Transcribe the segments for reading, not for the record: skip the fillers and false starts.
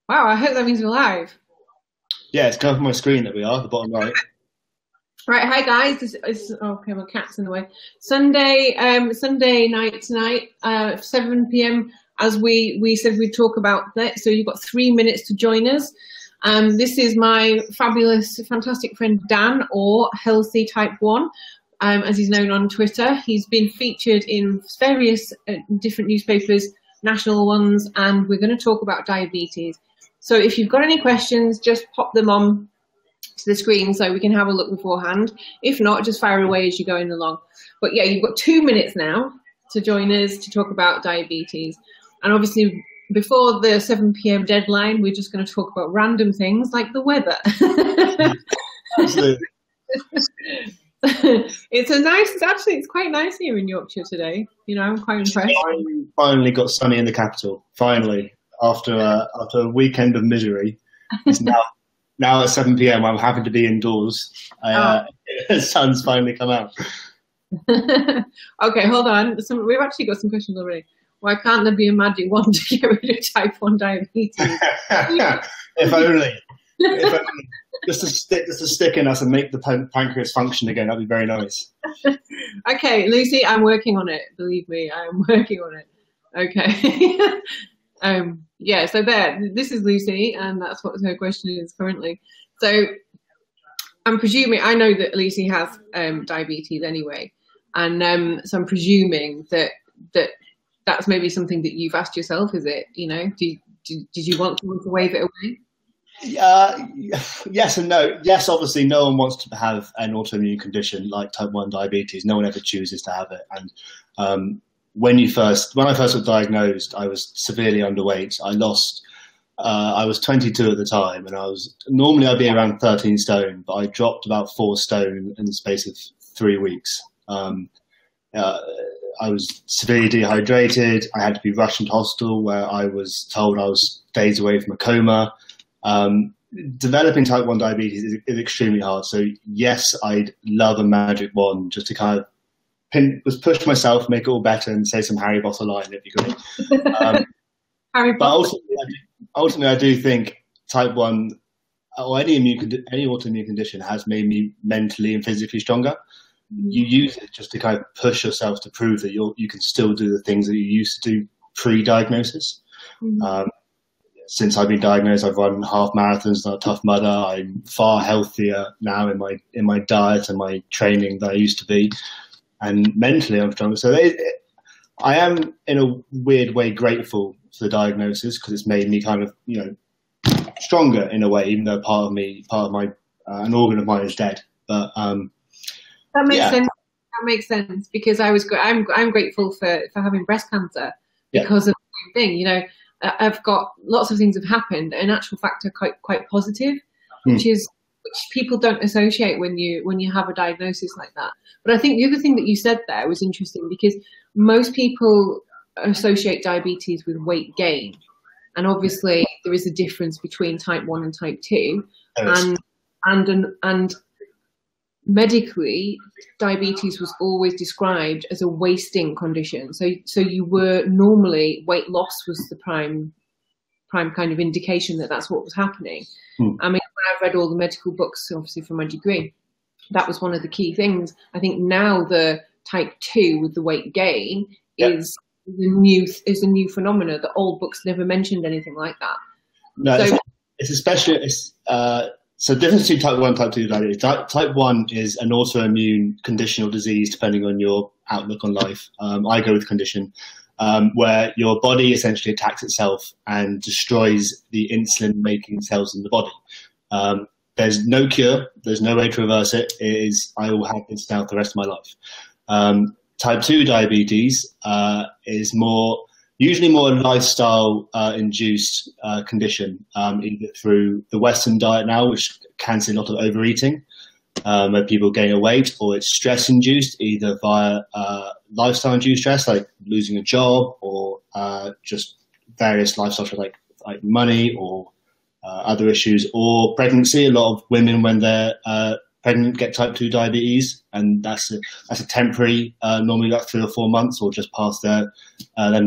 Wow, I hope that means we're live. Yeah, it's coming from my screen that we are, the bottom right. Right, hi guys. Okay, my cat's in the way. Sunday night tonight, 7 p.m. As we said, we'd talk about that. So you've got 3 minutes to join us. This is my fabulous, fantastic friend Dan, or Healthy Type 1, as he's known on Twitter. He's been featured in various different newspapers, national ones, and we're going to talk about diabetes. So if you've got any questions, just pop them on to the screen so we can have a look beforehand. If not, just fire away as you're going along. But yeah, you've got 2 minutes now to join us to talk about diabetes. And obviously, before the 7 p.m. deadline, we're just going to talk about random things like the weather. Absolutely. It's quite nice here in Yorkshire today. You know, I'm quite impressed. Finally got sunny in the capital. Finally, after a weekend of misery, it's now at 7 p.m. I'm having to be indoors. The sun's finally come out. Okay, hold on. We've actually got some questions already. Why can't there be a magic wand to get rid of type 1 diabetes? If only. If only. Just to stick in us and make the pancreas function again. That'd be very nice. Okay, Lucy, I'm working on it. Believe me, I'm working on it. Okay. Yeah, so this is Lucy, and that's what her question is currently. So I'm presuming, I know that Lucy has diabetes anyway, and so I'm presuming that's maybe something that you've asked yourself, is it? You know, did you want to wave it away? Yes and no. Yes, obviously, no one wants to have an autoimmune condition like type 1 diabetes. No one ever chooses to have it. And when I first got diagnosed, I was severely underweight. I was 22 at the time, and normally I'd be around 13 stone, but I dropped about 4 stone in the space of 3 weeks. I was severely dehydrated. I had to be rushed into hospital where I was told I was days away from a coma. Developing type 1 diabetes is extremely hard. So yes, I'd love a magic wand just to kind of push myself, make it all better, and say some Harry Potter line. It'd be great. Harry Potter. But ultimately, I do think type 1 or any autoimmune condition has made me mentally and physically stronger. You use it just to kind of push yourself to prove that you can still do the things that you used to do pre-diagnosis. Since I've been diagnosed, I've run half marathons, not a tough mudder. I'm far healthier now in my diet and my training than I used to be, and mentally I'm stronger. So I am, in a weird way, grateful for the diagnosis, because it's made me kind of, stronger in a way, even though part of an organ of mine is dead. But that makes sense. That makes sense, because I'm grateful for having breast cancer because of the same thing. I've got lots of things have happened. In actual fact, are quite positive, which people don't associate when you have a diagnosis like that. But I think the other thing that you said there was interesting, because most people associate diabetes with weight gain, and obviously there is a difference between type 1 and type 2, and medically, diabetes was always described as a wasting condition. So you were normally, weight loss was the prime kind of indication that that's what was happening. I mean, when I've read all the medical books, obviously for my degree, that was one of the key things. I think now the type 2 with the weight gain is a new phenomena. The old books never mentioned anything like that. No, so it's especially so the difference between type 1 and type 2 diabetes. Type 1 is an autoimmune condition or disease, depending on your outlook on life. I go with condition, where your body essentially attacks itself and destroys the insulin-making cells in the body. There's no cure. There's no way to reverse it. I will have this now for the rest of my life. Type 2 diabetes is usually more a lifestyle induced condition, either through the Western diet now, which can see a lot of overeating, where people gain weight, or it's stress induced, either via lifestyle induced stress, like losing a job, or just various lifestyle stress, like money or other issues, or pregnancy. A lot of women, when they're pregnant get type 2 diabetes, and that's a temporary, normally like 3 or 4 months, or just past them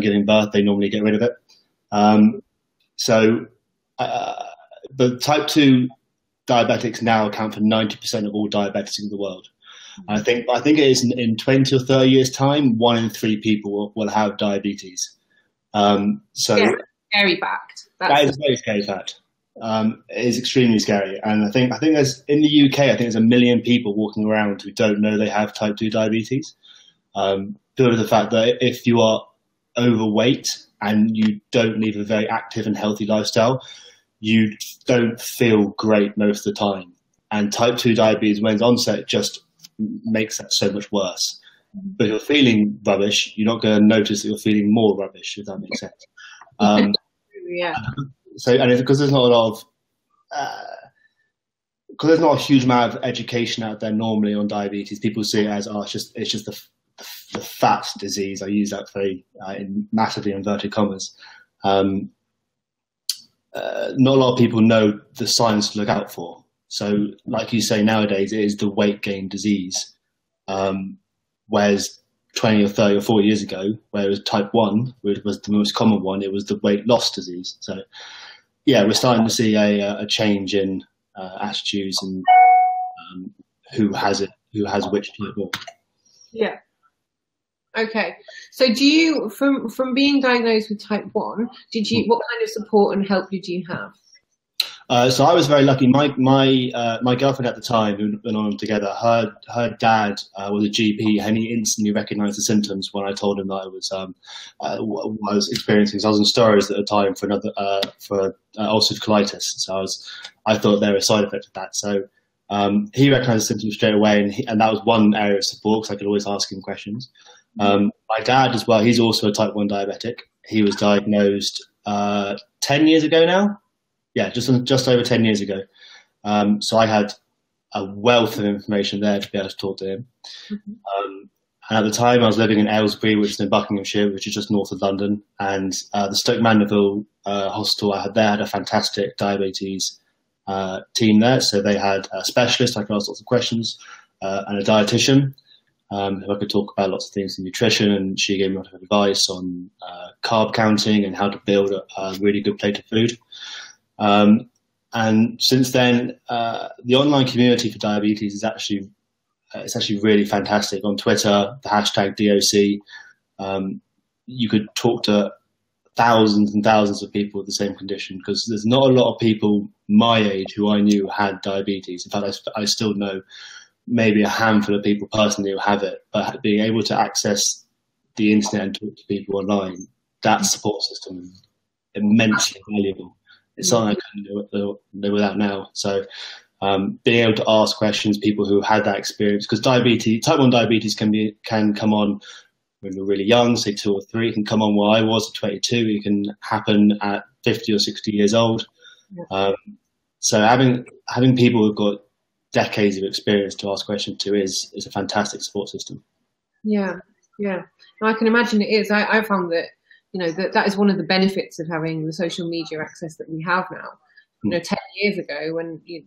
giving birth, they normally get rid of it. But type 2 diabetics now account for 90% of all diabetics in the world. I think it is in 20 or 30 years' time, 1 in 3 people will have diabetes. So yeah, scary fact. That is a very scary fact. It is extremely scary, and I think there's in the UK, I think there's 1 million people walking around who don't know they have type 2 diabetes. Due to the fact that if you are overweight and you don't live a very active and healthy lifestyle, you don't feel great most of the time. And type 2 diabetes, when it's onset, just makes that so much worse. But if you're feeling rubbish, you're not going to notice that you're feeling more rubbish, if that makes sense. Yeah. So, and it's because there's not a lot of, because there's not a huge amount of education out there normally on diabetes. People see it as, it's just the fat disease. I use that very in massively inverted commas. Not a lot of people know the signs to look out for. So, like you say, nowadays it is the weight gain disease, whereas 20 or 30 or 40 years ago, where it was type 1, which was the most common one, it was the weight loss disease. So, yeah, we're starting to see a change in attitudes and who has which type 1. Yeah. Okay. So do you, from being diagnosed with type 1, what kind of support and help did you have? So I was very lucky. My girlfriend at the time, who went on together, her dad was a GP, and he instantly recognised the symptoms when I told him that I was experiencing. So I was in steroids at the time for ulcerative colitis. So I thought there was a side effect of that. So he recognised the symptoms straight away, and that was one area of support because I could always ask him questions. My dad as well. He's also a type 1 diabetic. He was diagnosed 10 years ago now. Yeah, just over 10 years ago. So I had a wealth of information there to be able to talk to him. And at the time I was living in Aylesbury, which is in Buckinghamshire, which is just north of London. And the Stoke Mandeville hospital I had there had a fantastic diabetes team there. So they had a specialist, I could ask lots of questions, and a dietitian who I could talk about lots of things in nutrition. And she gave me a lot of advice on carb counting and how to build a really good plate of food. And since then, the online community for diabetes is actually really fantastic. On Twitter, the hashtag DOC, you could talk to thousands and thousands of people with the same condition, because there's not a lot of people my age who I knew had diabetes. In fact, I still know maybe a handful of people personally who have it, but being able to access the internet and talk to people online, that support system is immensely valuable. It's something I couldn't do without now. So being able to ask questions, people who had that experience, because type 1 diabetes can come on when you're really young, say 2 or 3. It can come on where I was at 22. It can happen at 50 or 60 years old. So having people who've got decades of experience to ask questions to is a fantastic support system. Yeah, yeah. I can imagine it is. I found that, that is one of the benefits of having the social media access that we have now. 10 years ago, when we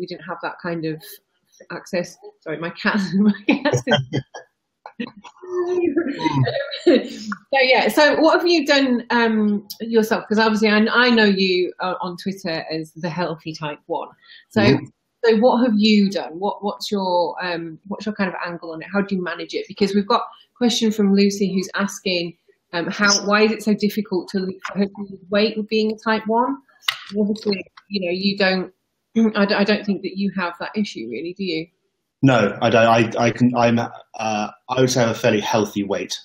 didn't have that kind of access. Sorry, my cat. So what have you done yourself? Because obviously I know you on Twitter as the healthy type 1. So what have you done? What's your kind of angle on it? How do you manage it? Because we've got a question from Lucy who's asking, why is it so difficult for her to lose weight with being a type 1? Obviously, you don't. I don't think that you have that issue, really, do you? No, I don't. I would say I have a fairly healthy weight.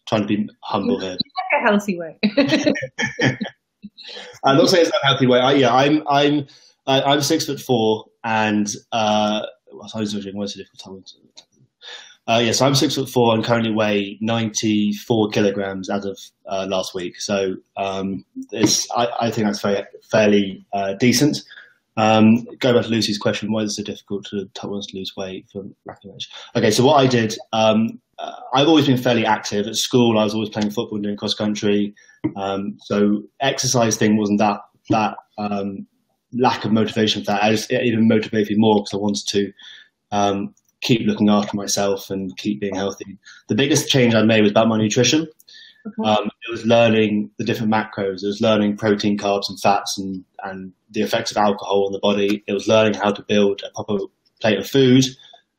Trying to be humble here. Like a healthy weight. I'm not saying it's not a healthy weight. I'm 6'4", and what's the difficult time? So I'm 6'4" and currently weigh 94 kilograms as of last week. So I think that's fairly decent. Go back to Lucy's question, why is it so difficult to lose weight from lack of age? Okay, so what I did, I've always been fairly active. At school, I was always playing football and doing cross country. So exercise thing wasn't that lack of motivation for that. It even motivated me more because I wanted to keep looking after myself and keep being healthy. The biggest change I made was about my nutrition. It was learning the different macros. It was learning protein, carbs, and fats, and the effects of alcohol on the body. It was learning how to build a proper plate of food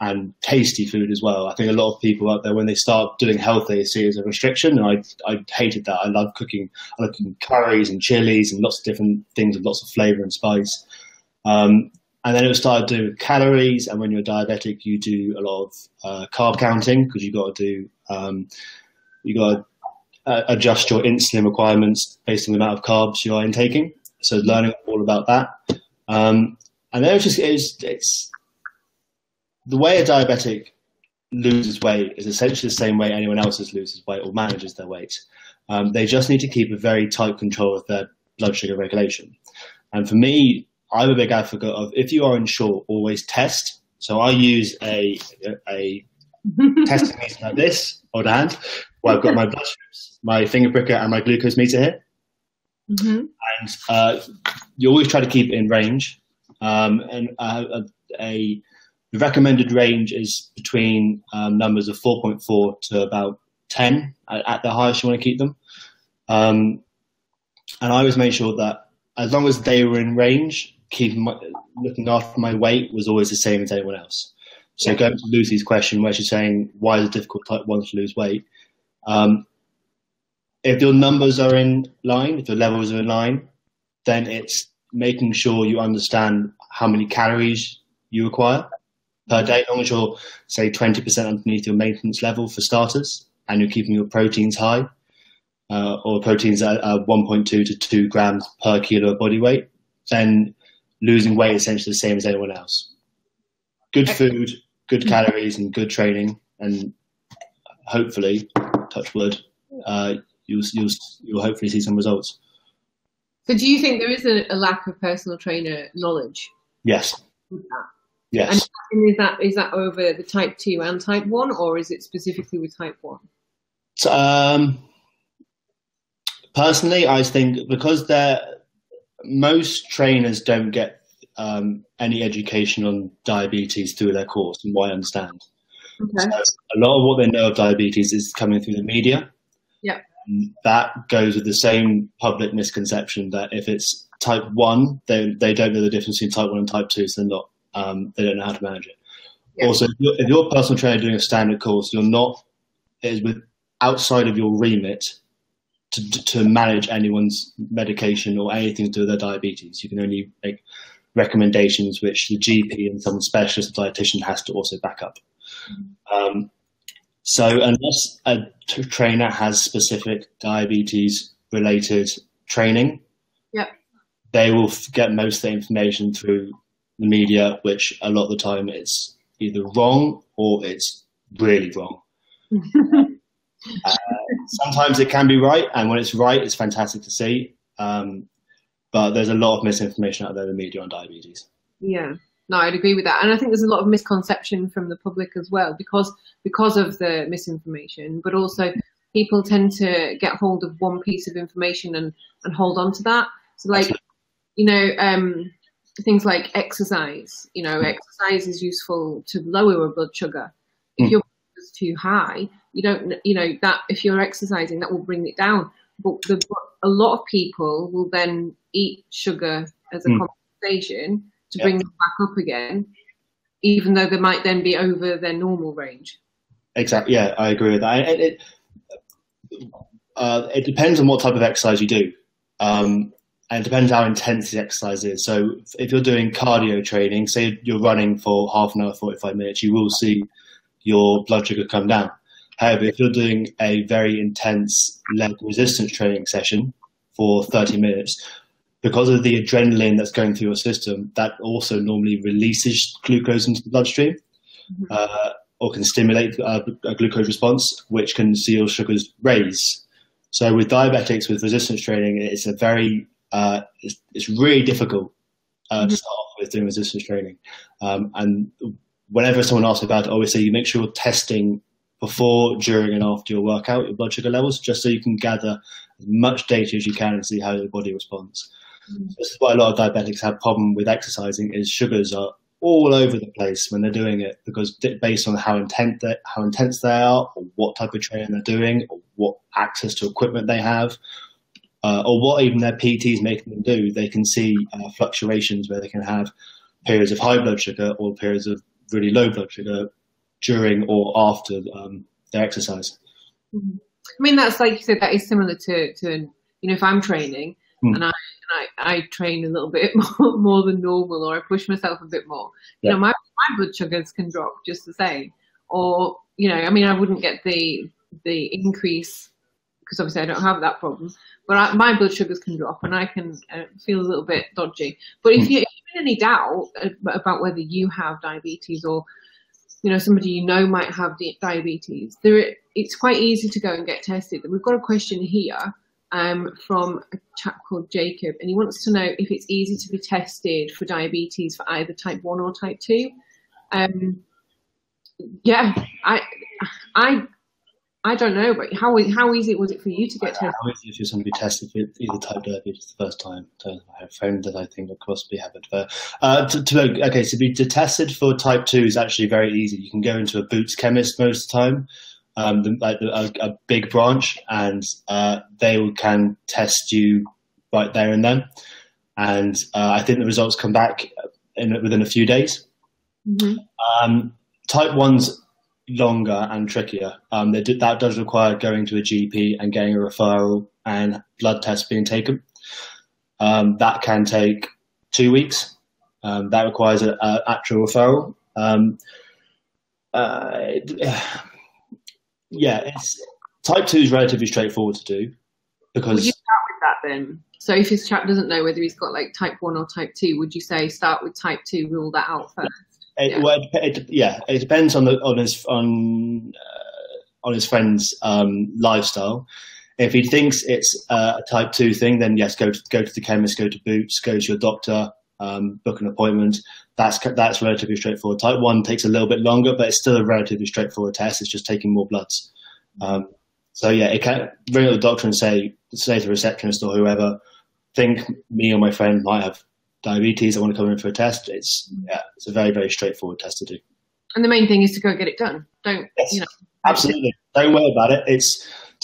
and tasty food as well. I think a lot of people out there, when they start doing health, they see it as a restriction, and I hated that. I love cooking. I love cooking curries and chilies and lots of different things with lots of flavour and spice. And then it started to do with calories. And when you're diabetic, you do a lot of carb counting, because you got to adjust your insulin requirements based on the amount of carbs you are intaking. So learning all about that. And then it's the way a diabetic loses weight is essentially the same way anyone else loses weight or manages their weight. They just need to keep a very tight control of their blood sugar regulation. And for me, I'm a big advocate of, if you are unsure, always test. So I use a testing meter like this, hold hand, where I've got my blood sugars, my finger pricker, and my glucose meter here. And you always try to keep it in range. The recommended range is between numbers of 4.4 to about 10 at the highest you want to keep them. And I always made sure that as long as they were in range, looking after my weight was always the same as anyone else. So going to Lucie's question, where she's saying, why is it difficult type 1 to lose weight? If your numbers are in line, if your levels are in line, then it's making sure you understand how many calories you require per day. As long as you're, say, 20% underneath your maintenance level for starters, and you're keeping your proteins high, or proteins at 1.2 to 2 grams per kilo of body weight, then losing weight is essentially the same as anyone else. Good food, good calories, and good training, and hopefully, touch wood, you'll hopefully see some results. So do you think there is a lack of personal trainer knowledge? Yes. With that? Yes. And is that over the type 2 and type 1, or is it specifically with type 1? So, personally, I think because most trainers don't get any education on diabetes through their course, from what I understand. Okay. So a lot of what they know of diabetes is coming through the media. Yeah. That goes with the same public misconception that if it's type 1, they don't know the difference between type 1 and type 2, so they don't know how to manage it. Yeah. Also, if you're a personal trainer doing a standard course, outside of your remit to manage anyone's medication or anything to do with their diabetes. You can only make recommendations which the GP and some specialist dietitian has to also back up. So unless a trainer has specific diabetes-related training, they will get most of the information through the media, which a lot of the time it's either wrong or it's really wrong. Sometimes it can be right, and when it's right, it's fantastic to see. But there's a lot of misinformation out there in the media on diabetes. Yeah. No, I'd agree with that. And I think there's a lot of misconception from the public as well, because of the misinformation, but also people tend to get hold of one piece of information and hold on to that. So like, things like exercise, exercise is useful to lower your blood sugar. If your blood sugar is too high, that if you're exercising, that will bring it down. But a lot of people will then eat sugar as a compensation to bring them back up again, even though they might then be over their normal range. Exactly. Yeah, I agree with that. It depends on what type of exercise you do. And it depends how intense the exercise is. So if you're doing cardio training, say you're running for half an hour, 45 minutes, you will see your blood sugar come down. However, if you're doing a very intense leg resistance training session for 30 minutes, because of the adrenaline that's going through your system, that also normally releases glucose into the bloodstream, or can stimulate a glucose response, which can see your sugars raise. So with diabetics, with resistance training, it's it's really difficult to start off with doing resistance training. And whenever someone asks about it, I always say you make sure you're testing before, during, and after your workout, your blood sugar levels, just so you can gather as much data as you can and see how your body responds. So this is why a lot of diabetics have problem with exercising, is sugars are all over the place when they're doing it, because based on how intense they are, or what type of training they're doing, or what access to equipment they have, or what even their PT is making them do, they can see fluctuations where they can have periods of high blood sugar or periods of really low blood sugar during or after their exercise. Mm-hmm. I mean, that's like you said, that is similar to if I'm training and I train a little bit more than normal, or I push myself a bit more, my blood sugars can drop just the same. Or, I mean, I wouldn't get the increase because obviously I don't have that problem, but my blood sugars can drop and I can feel a little bit dodgy. But if you're in any doubt about whether you have diabetes, or somebody might have diabetes, it's quite easy to go and get tested. We've got a question here from a chap called Jacob, and he wants to know if it's easy to be tested for diabetes for either type 1 or type 2. Yeah, I don't know, but how easy was it for you to get tested? How easy if you're going to be tested for either type diabetes the first time? I have a friend that I think will possibly have it. But to be tested for type 2 is actually very easy. You can go into a Boots chemist most of the time, a big branch, and they can test you right there and then. And I think the results come back within a few days. Mm-hmm. Type 1's longer and trickier. That does require going to a GP and getting a referral and blood tests being taken. That can take 2 weeks. That requires an actual referral. Type 2 is relatively straightforward to do, because. Would you start with that then? So if his chap doesn't know whether he's got like type 1 or type 2, would you say start with type 2, rule that out first? It depends on his friend's lifestyle. If he thinks it's a type 2 thing, then yes, go to the chemist, go to Boots, go to your doctor, book an appointment. That's relatively straightforward. Type 1 takes a little bit longer, but it's still a relatively straightforward test. It's just taking more bloods. It can ring to the doctor and say to the receptionist or whoever, think me or my friend might have diabetes, I want to come in for a test. It's a very, very straightforward test to do. And the main thing is to go get it done. Absolutely. Don't worry about it.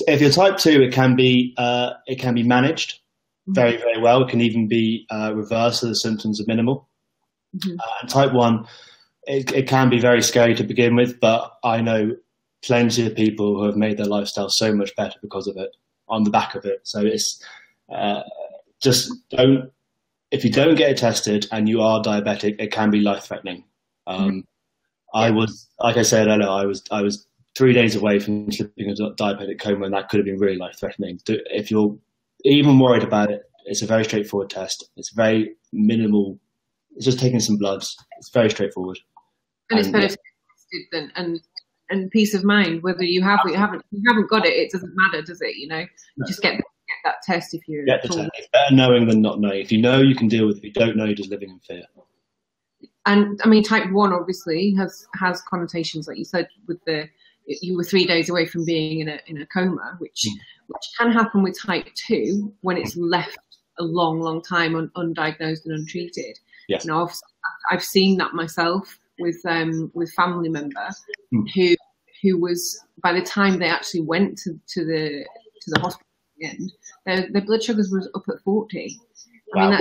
If you're type 2, it can be managed very, very well. It can even be reversed, so the symptoms are minimal. Mm-hmm. And type 1, it can be very scary to begin with, but I know plenty of people who have made their lifestyle so much better because of it, on the back of it. So it's just don't. If you don't get it tested and you are diabetic, it can be life-threatening. I was, like I said earlier, I was 3 days away from slipping into a diabetic coma, and that could have been really life-threatening. If you're even worried about it, it's a very straightforward test. It's very minimal. It's just taking some bloods. It's very straightforward. And it's better to get tested and peace of mind, whether you have or you haven't. If you haven't got it, it doesn't matter, does it? You just get that test if you're. Get the test. It's better knowing than not knowing. If you know, you can deal with it. If you don't know, you're just living in fear. And I mean, type 1 obviously has connotations, like you said, with you were 3 days away from being in a coma, which can happen with type 2 when it's left a long, long time undiagnosed and untreated. Yes. I've seen that myself with family member who was, by the time they actually went to the hospital in the end, their blood sugars was up at 40. Wow. I mean,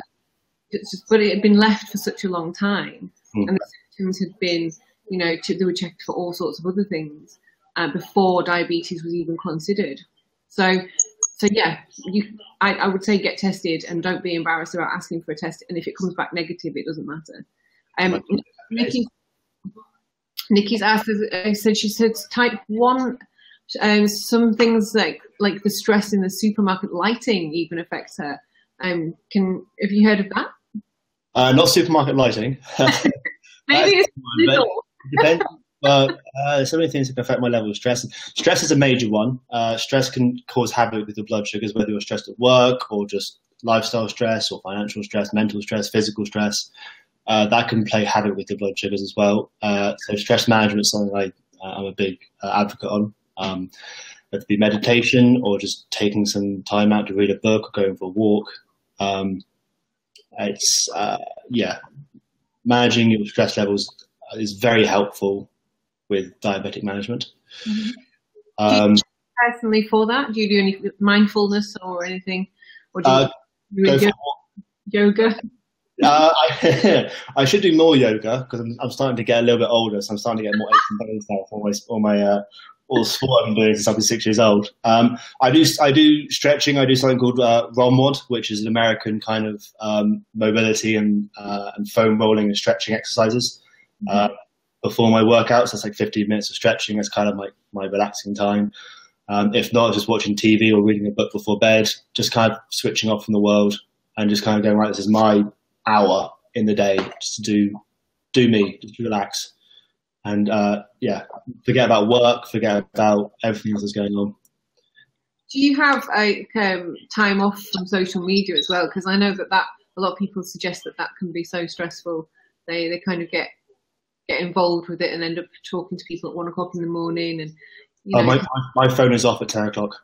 but it had been left for such a long time, and the symptoms had been, they were checked for all sorts of other things before diabetes was even considered. So yeah, I would say get tested and don't be embarrassed about asking for a test. And if it comes back negative, it doesn't matter. Nikki's asked, she said type 1. Some things like the stress in the supermarket lighting even affects her. Have you heard of that? Not supermarket lighting. Maybe it's little. It depends. So many things that can affect my level of stress. Stress is a major one. Stress can cause havoc with the blood sugars, whether you're stressed at work or just lifestyle stress or financial stress, mental stress, physical stress. That can play havoc with the blood sugars as well. So stress management is something I'm a big advocate on. Whether it be meditation or just taking some time out to read a book or going for a walk. managing your stress levels is very helpful with diabetic management. Do you personally for that? Do you do any mindfulness or anything? Or do you do yoga? I should do more yoga because I'm starting to get a little bit older, so I'm starting to get more aches and pains now for all the sport I've been doing since I've been 6 years old. I do stretching. I do something called ROMWOD, which is an American kind of mobility and foam rolling and stretching exercises. Before my workouts, that's like 15 minutes of stretching. That's kind of my relaxing time. If not, just watching TV or reading a book before bed, just kind of switching off from the world and just kind of going, right, this is my hour in the day just to do me, just to relax. And forget about work, forget about everything else that's going on. Do you have time off from social media as well? Because I know that a lot of people suggest that can be so stressful. They kind of get involved with it and end up talking to people at 1 o'clock in the morning. And my phone is off at 10 o'clock.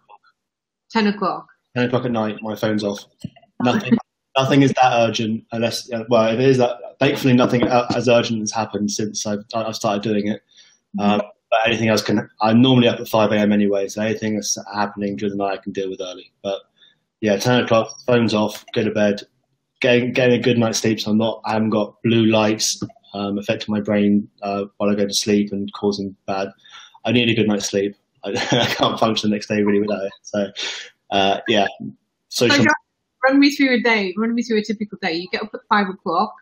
10 o'clock. 10 o'clock at night, my phone's off. Nothing is that urgent unless, if it is that, thankfully nothing as urgent has happened since I've started doing it. But anything else I'm normally up at 5 a.m. anyway, so anything that's happening during the night I can deal with early. But yeah, 10 o'clock, phone's off, go to bed, getting a good night's sleep so I haven't got blue lights affecting my brain while I go to sleep and causing bad. I need a good night's sleep. I can't function the next day really without it. So social. Run me through a day. Run me through a typical day. You get up at 5 o'clock.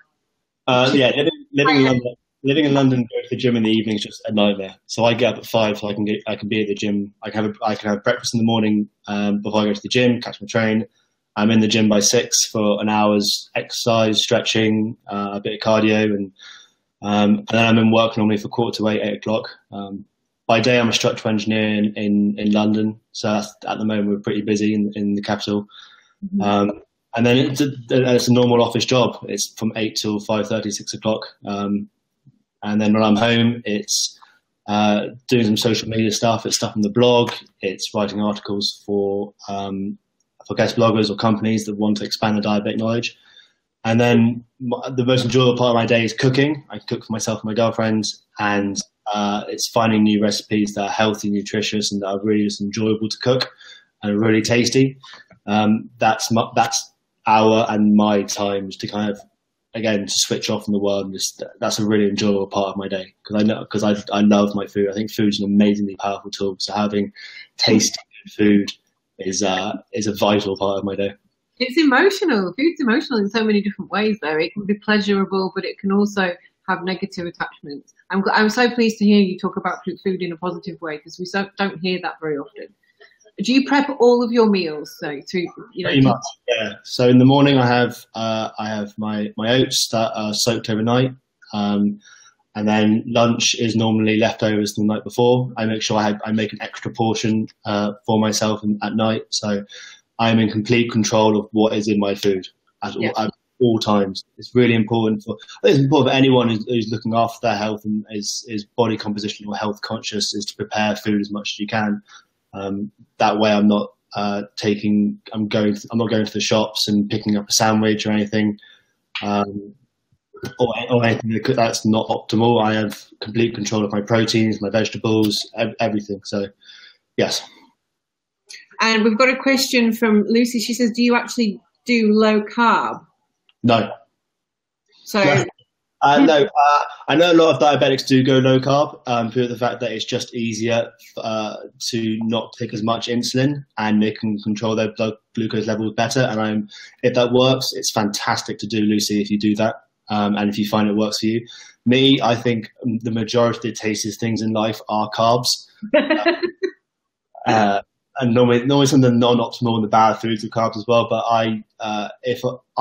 Living in London, going to the gym in the evening is just a nightmare. So I get up at 5 so I can be at the gym. I can have breakfast in the morning before I go to the gym, catch my train. I'm in the gym by 6 for an hour's exercise, stretching, a bit of cardio, and then I'm in work normally for 7:45, 8 o'clock. By day, I'm a structural engineer in London, so at the moment we're pretty busy in the capital. And then it's a normal office job. It's from 8 till 5:30, 6 o'clock. And then when I'm home, it's doing some social media stuff. It's stuff on the blog. It's writing articles for guest bloggers or companies that want to expand their diabetic knowledge. And then the most enjoyable part of my day is cooking. I cook for myself and my girlfriend, and it's finding new recipes that are healthy, nutritious, and that are really just enjoyable to cook and really tasty. That's our and my times to kind of, again, to switch off from the world. And that's a really enjoyable part of my day because I love my food. I think food's an amazingly powerful tool. So having tasty food is a vital part of my day. It's emotional. Food's emotional in so many different ways, though. It can be pleasurable, but it can also have negative attachments. I'm so pleased to hear you talk about food in a positive way because we don't hear that very often. Do you prep all of your meals? Pretty much, yeah. So in the morning, I have my oats that are soaked overnight, and then lunch is normally leftovers from the night before. I make sure I make an extra portion for myself at night, so I'm in complete control of what is in my food at all times. It's really important for anyone who's looking after their health and is body composition or health conscious, is to prepare food as much as you can. That way I'm not going to the shops and picking up a sandwich or anything, or anything that's not optimal. I have complete control of my proteins, my vegetables, everything. So, yes. And we've got a question from Lucie. She says, do you actually do low carb? No. So... No. No, I know a lot of diabetics do go low carb for the fact that it's just easier to not take as much insulin and they can control their blood glucose levels better. And if that works, it's fantastic to do, Lucie, if you do that and if you find it works for you. Me, I think the majority of the tastiest things in life are carbs. And normally some of the non-optimal and the bad foods are carbs as well. But I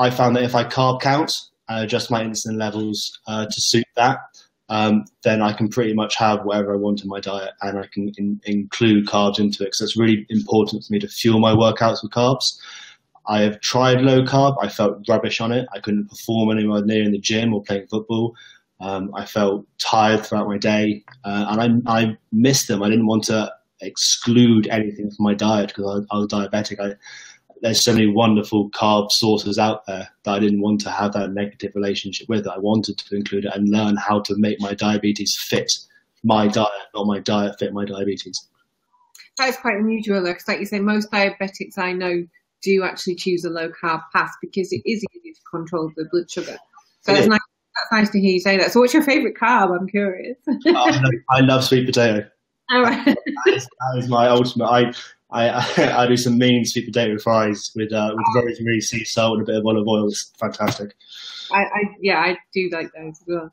found that if I carb count, adjust my insulin levels to suit that, then I can pretty much have whatever I want in my diet, and I can include carbs into it. So it's really important for me to fuel my workouts with carbs. I have tried low carb. I felt rubbish on it. I couldn't perform anywhere near in the gym or playing football. I felt tired throughout my day, and I missed them. I didn't want to exclude anything from my diet because I was diabetic. there's so many wonderful carb sources out there that I didn't want to have that negative relationship with. I wanted to include it and learn how to make my diabetes fit my diet, not my diet fit my diabetes. That is quite unusual, because like you say, most diabetics I know do actually choose a low carb path because it is easy to control the blood sugar. So it's nice. That's nice to hear you say that. So what's your favourite carb? I'm curious. I love sweet potato. Oh, right. that is my ultimate. I do some mean sweet potato fries with rosemary, sea salt, and a bit of olive oil. It's fantastic. I do like those as well.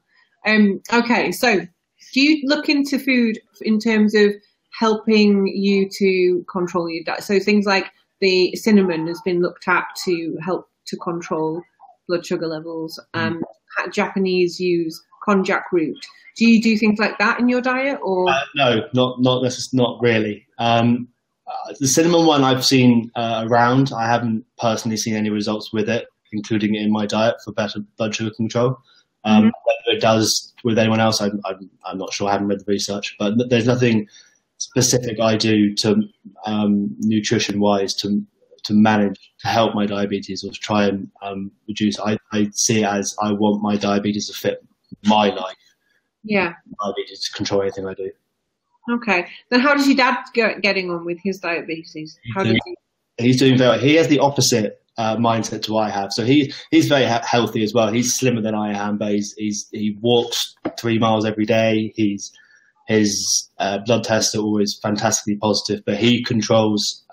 Okay, so do you look into food in terms of helping you to control your diet? So things like the cinnamon has been looked at to help to control blood sugar levels. Japanese use konjac root. Do you do things like that in your diet, or no, not really. The cinnamon one I've seen around. I haven't personally seen any results with it, including it in my diet for better blood sugar control. Whether it does with anyone else, I'm not sure. I haven't read the research, but there's nothing specific I do to nutrition-wise to manage, to help my diabetes or to try and reduce. I see it as I want my diabetes to fit my life. Yeah. Diabetes to control anything I do. Okay. Then how does your dad getting on with his diabetes? He's doing very well. He has the opposite mindset to what I have. So he's very healthy as well. He's slimmer than I am, but he walks 3 miles every day. His blood tests are always fantastically positive, but he controls,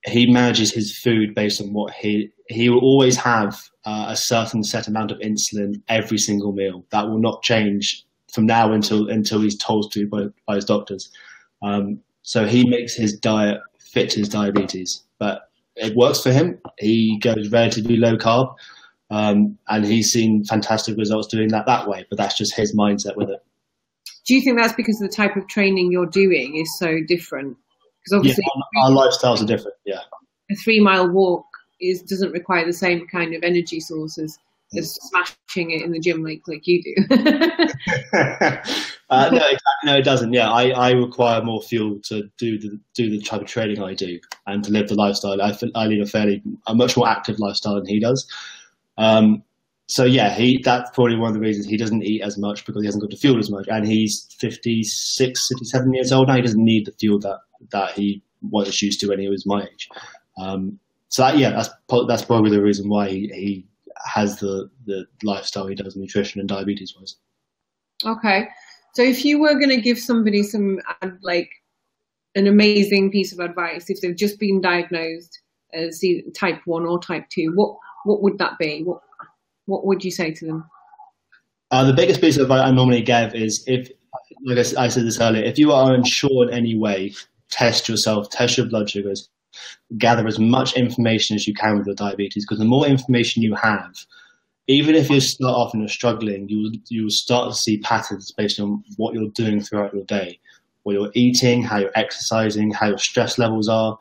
he manages his food based on what he will always have a certain set amount of insulin every single meal. That will not change from now until he's told to by his doctors. So he makes his diet fit his diabetes, but it works for him. He goes relatively low carb, and he's seen fantastic results doing that way, but that's just his mindset with it. Do you think that's because the type of training you're doing is so different? Because obviously our lifestyles are different. Yeah, a 3-mile walk doesn't require the same kind of energy sources as smashing it in the gym like you do. No, it doesn't. Yeah, I require more fuel to do the type of training I do and to live the lifestyle. I lead a much more active lifestyle than he does. So yeah, that's probably one of the reasons he doesn't eat as much, because he hasn't got the fuel as much. And he's 56, 57 years old now. He doesn't need the fuel that he was used to when he was my age. So that's probably the reason why he has the lifestyle he does, nutrition and diabetes wise. Okay. So if you were going to give somebody some an amazing piece of advice, if they've just been diagnosed as type 1 or type 2, what would that be? What would you say to them? The biggest piece of advice I normally give is, like I said this earlier, if you are unsure in any way, test yourself, test your blood sugars, gather as much information as you can with your diabetes, because the more information you have, even if you start off and you're struggling, you will start to see patterns based on what you're doing throughout your day, what you're eating, how you're exercising, how your stress levels are.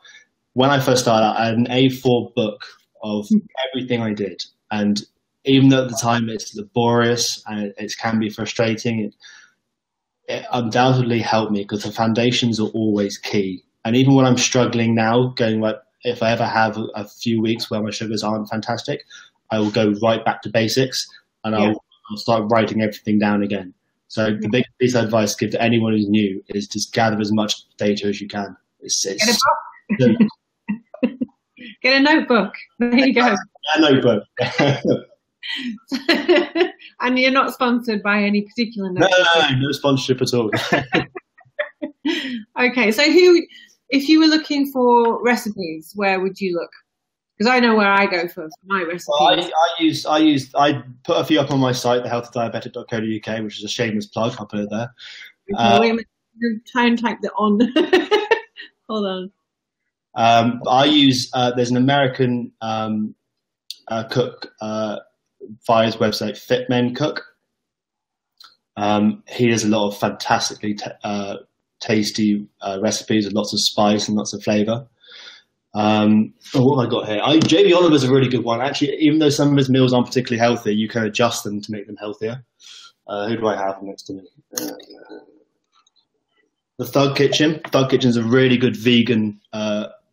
When I first started out, I had an A4 book of everything I did. And even though at the time it's laborious and it can be frustrating, it undoubtedly helped me, because the foundations are always key. And even when I'm struggling now, if I ever have a few weeks where my sugars aren't fantastic, I will go right back to basics and I'll start writing everything down again. So the biggest piece of advice to give to anyone who's new is just gather as much data as you can. Get a notebook. There you go. A notebook. And you're not sponsored by any particular notebook? No sponsorship at all. Okay, so if you were looking for recipes, where would you look? Because I know where I go for my recipes. Well, I put a few up on my site, thehealthydiabetic.co.uk, which is a shameless plug. I'll put it there. Okay, wait a minute. Try and type that on. Hold on. I use there's an American cook via his website, Fit Men Cook. He does a lot of fantastically tasty recipes with lots of spice and lots of flavour. What have I got here? Jamie Oliver's a really good one. Actually, even though some of his meals aren't particularly healthy, you can adjust them to make them healthier. Who do I have next to me? The Thug Kitchen. Thug Kitchen's a really good vegan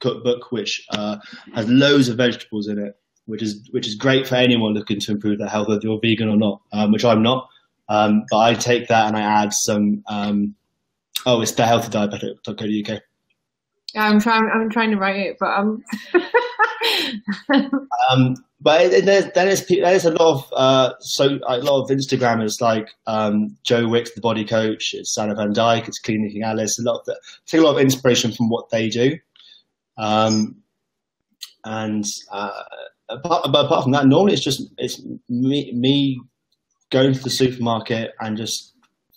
cookbook, which has loads of vegetables in it, which is great for anyone looking to improve their health, whether you're vegan or not, which I'm not. But I take that and I add some. It's thehealthydiabetic.co.uk. I'm trying to write it, but but there's a lot of Instagrammers like Joe Wicks, the body coach. It's Sanna Van Dyke. It's Clean Eating Alice. Take a lot of inspiration from what they do. Apart from that, normally it's me going to the supermarket and just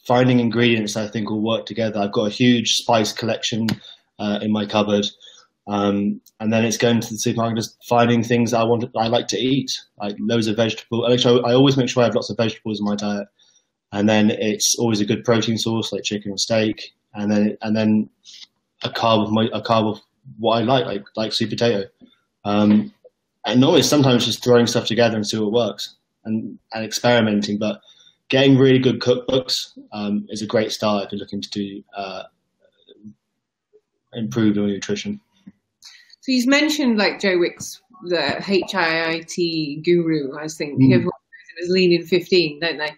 finding ingredients that I think will work together. I've got a huge spice collection in my cupboard, and then it's going to the supermarket, just finding things I like to eat, like loads of vegetables. I always make sure I have lots of vegetables in my diet, and then it's always a good protein source like chicken or steak, and then a carb of what I like sweet potato. And normally sometimes just throwing stuff together and see what works, and experimenting. But getting really good cookbooks is a great start if you're looking to do improve your nutrition. So you've mentioned like Joe Wicks, the HIIT guru, I think. Everyone knows him as Lean in 15, don't they?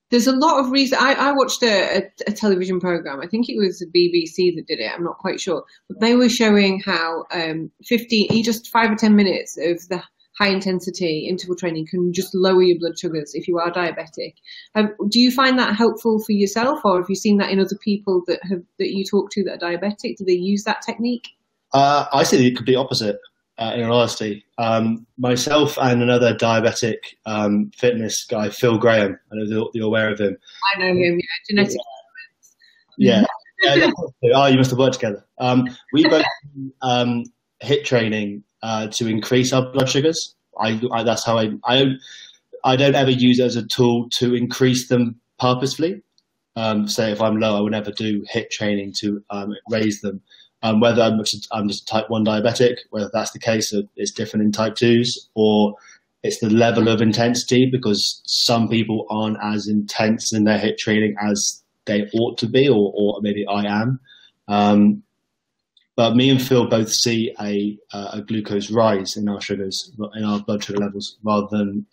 There's a lot of reason. I watched a television program. I think it was the BBC that did it. I'm not quite sure, but they were showing how 5 or 10 minutes of the high intensity interval training can just lower your blood sugars if you are diabetic. Do you find that helpful for yourself, or have you seen that in other people that you talk to that are diabetic? Do they use that technique? I see the complete opposite. In all honesty, myself and another diabetic fitness guy, Phil Graham. I know you're aware of him. I know him. Yeah, genetic. Yeah. You must have worked together. We both do HIIT training to increase our blood sugars. That's how I don't ever use it as a tool to increase them purposefully. Say if I'm low, I would never do HIIT training to raise them. Whether I'm just type 1 diabetic, whether that's the case, it's different in type 2s, or it's the level of intensity, because some people aren't as intense in their HIIT training as they ought to be, or maybe I am. But me and Phil both see a glucose rise in our sugars, in our blood sugar levels, rather than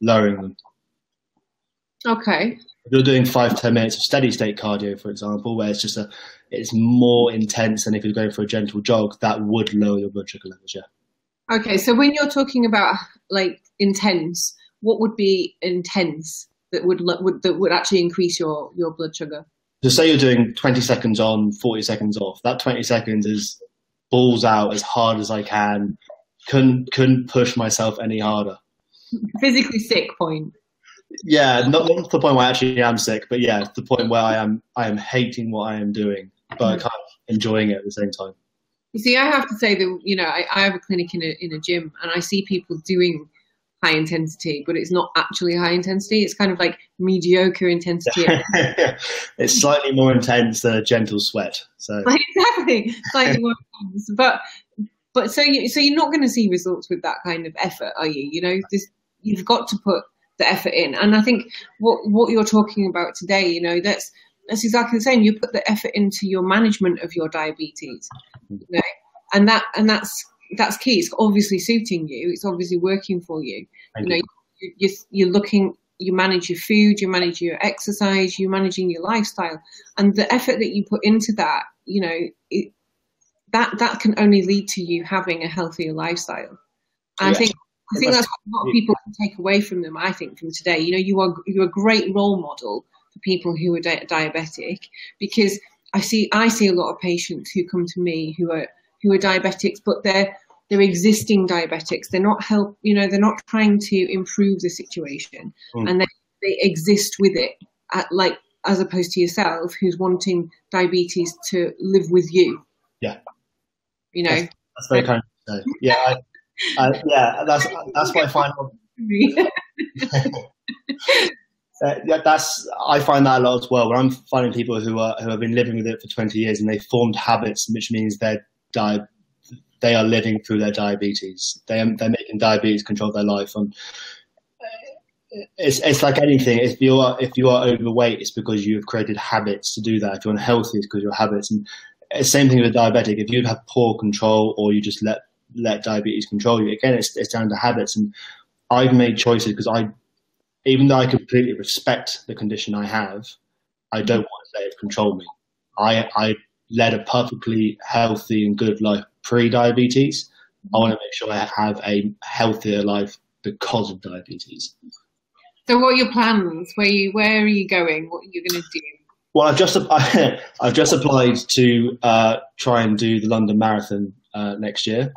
lowering them. Okay. If you're doing 5-10 minutes of steady state cardio, for example, where it's more intense than if you're going for a gentle jog, that would lower your blood sugar levels. Yeah. Okay, so when you're talking about like intense, what would be intense that would actually increase your blood sugar? So say you're doing 20 seconds on, 40 seconds off. That 20 seconds is balls out as hard as I can. Couldn't push myself any harder. Physically sick point. Yeah, not to the point where I actually am sick, but yeah, to the point where I am hating what I am doing, but I'm kind of enjoying it at the same time. You see, I have to say that, I have a clinic in a gym, and I see people doing high intensity, but it's not actually high intensity. It's kind of like mediocre intensity. It's slightly more intense than a gentle sweat. So exactly, slightly more intense. But so you're not going to see results with that kind of effort, are you? You've got to put the effort in, and I think what you're talking about today, that's exactly the same. You put the effort into your management of your diabetes, and that's key. It's obviously suiting you. It's obviously working for you. You're looking. You manage your food. You manage your exercise. You're managing your lifestyle, and the effort that you put into that, that can only lead to you having a healthier lifestyle. And yeah. I think that's what a lot of people can take away from them. I think from today, you're a great role model for people who are diabetic, because I see a lot of patients who come to me who are diabetics, but they're existing diabetics. They're not they're not trying to improve the situation, and they exist with it, as opposed to yourself, who's wanting diabetes to live with you. Yeah, that's very kind of say. Yeah. Yeah, that's what I find. I find that a lot as well. Where I'm finding people who have been living with it for 20 years and they've formed habits, which means they are living through their diabetes. They're making diabetes control their life. And it's like anything. If you are overweight, it's because you have created habits to do that. If you're unhealthy, it's because of your habits. And same thing with diabetic. If you have poor control or you just let diabetes control you, again, it's down to habits. And I've made choices because even though I completely respect the condition I have, I don't want to let it control me. I led a perfectly healthy and good life pre-diabetes. I want to make sure I have a healthier life because of diabetes. So what are your plans? Where are you going? What are you going to do? Well, I've just applied to try and do the London Marathon next year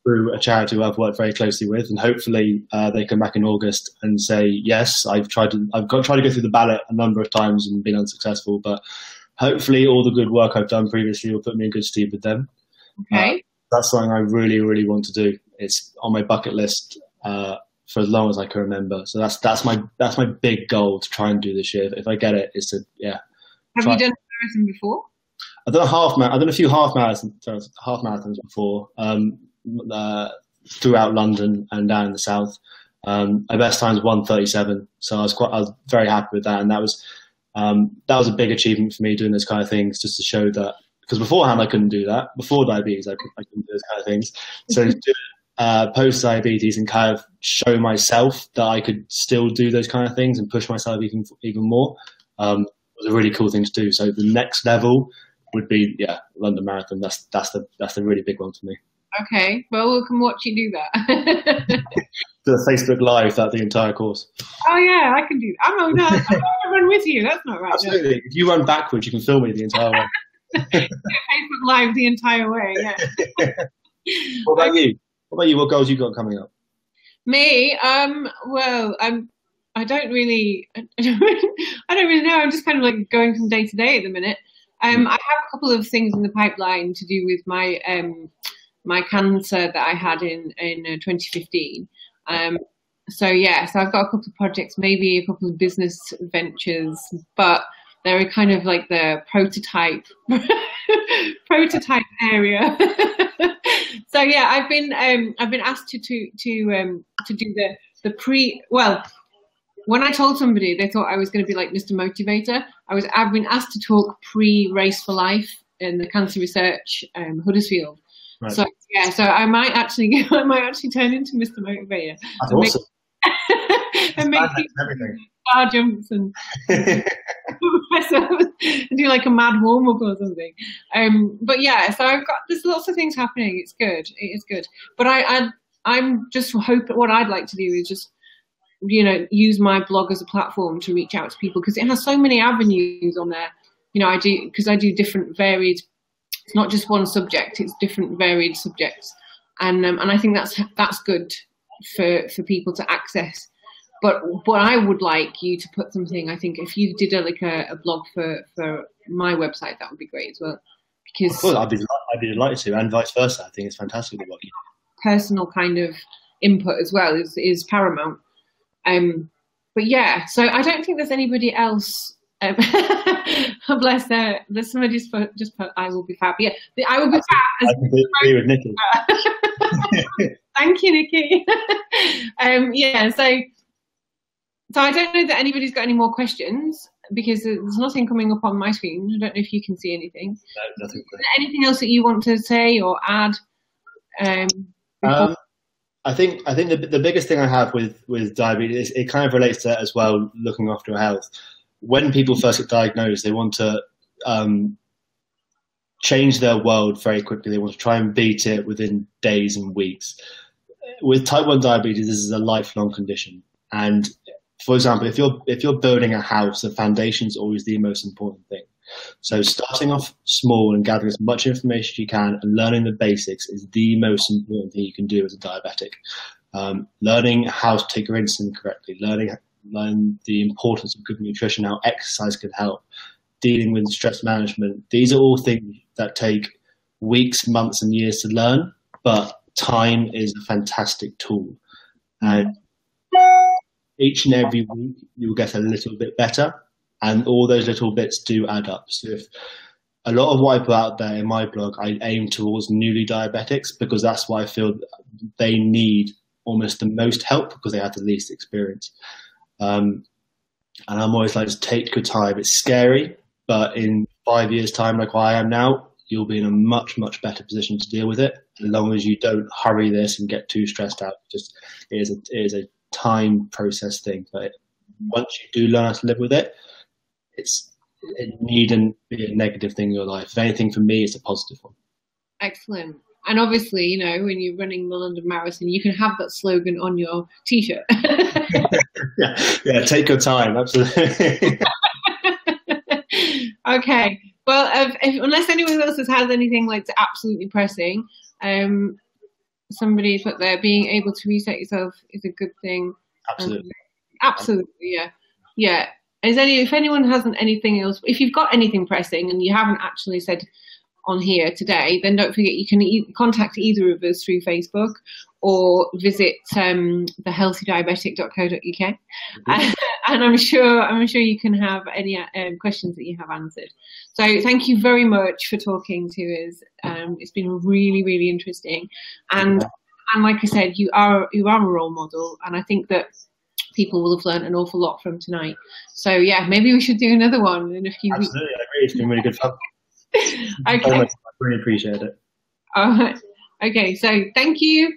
through a charity I've worked very closely with, and hopefully they come back in August and say yes. I've tried to go through the ballot a number of times and been unsuccessful, but hopefully all the good work I've done previously will put me in good stead with them. Okay. That's something I really, really want to do. It's on my bucket list for as long as I can remember. So that's my big goal to try and do this year. If I get it, is to Have you done a marathon before? I've done a few half marathons before throughout London and down in the south. My best time was 1:37, so I was very happy with that, and that was a big achievement for me doing those kind of things, just to show that, because beforehand I couldn't do that. Before diabetes, I couldn't do those kind of things. So to do it post diabetes and kind of show myself that I could still do those kind of things and push myself even more was a really cool thing to do. So the next level would be London Marathon. That's the really big one for me. Okay, well, we'll come watch you do that. Do a Facebook Live throughout the entire course. Oh yeah, I can do that. I'm going to run with you. That's not right. Absolutely. No. If you run backwards, you can film me the entire way. Facebook Live the entire way. Yeah. What about you? What goals you got coming up? Me? Well, I don't really know. I'm just kind of like going from day to day at the minute. I have a couple of things in the pipeline to do with my my cancer that I had in 2015. So I've got a couple of projects, maybe a couple of business ventures, but they're kind of like the prototype area. So I've been asked to do the pre. Well, when I told somebody, they thought I was going to be like Mr. Motivator. I've been asked to talk pre-Race for Life in the Cancer Research Huddersfield. Right. So I might actually turn into Mr. Motivator. That's awesome. And make everything. Bar jumps and do like a mad warm up or something. So there's lots of things happening. It's good. It is good. But I'm just hoping, what I'd like to do is just, use my blog as a platform to reach out to people, because it has so many avenues on there. I do different varied. It's not just one subject; it's different varied subjects, and I think that's good for people to access. But I would like you to put something. I think if you did a blog for my website, that would be great as well. Because of course, I'd be delighted to, and vice versa. I think it's fantastic what you do. Personal kind of input as well is paramount. So I don't think there's anybody else. Bless her. There's somebody just put I will be fab. Yeah, I will be fab. I completely agree with Nicki. Thank you, Nicki. So I don't know that anybody's got any more questions, because there's nothing coming up on my screen. I don't know if you can see anything. No, nothing. Is there anything else that you want to say or add? I think the biggest thing I have with diabetes, it kind of relates to that as well, looking after your health. When people first get diagnosed, they want to change their world very quickly. They want to try and beat it within days and weeks. With type 1 diabetes, this is a lifelong condition. And for example, if you're building a house, the foundation is always the most important thing. So starting off small and gathering as much information as you can and learning the basics is the most important thing you can do as a diabetic. Learning how to take your insulin correctly, learn the importance of good nutrition, how exercise can help, dealing with stress management. These are all things that take weeks, months, and years to learn, but time is a fantastic tool. And each and every week you'll get a little bit better, and all those little bits do add up. So if a lot of what I put out there in my blog, I aim towards newly diabetics, because that's why I feel they need almost the most help, because they have the least experience. And I'm always like, just take your time. It's scary, but in 5 years' time, like I am now, you'll be in a much, much better position to deal with it, as long as you don't hurry this and get too stressed out. It is a time process thing, but once you do learn how to live with it, it needn't be a negative thing in your life. If anything, for me, it's a positive one. Excellent. And obviously, you know, when you're running the London Marathon, you can have that slogan on your T-shirt. yeah, take your time, absolutely. Okay. Well, unless anyone else has anything like absolutely pressing, somebody put there, being able to reset yourself is a good thing. Absolutely. Absolutely, yeah. Yeah. If anyone hasn't anything else, if you've got anything pressing and you haven't actually said on here today, then don't forget you can contact either of us through Facebook or visit thehealthydiabetic.co.uk, and I'm sure you can have any questions that you have answered. So thank you very much for talking to us. It's been really, really interesting, and like I said, you are a role model, and I think that people will have learned an awful lot from tonight. So yeah, maybe we should do another one in a few weeks. Absolutely, I agree. It's been really good fun. Okay. I really appreciate it. All right. Okay, so thank you.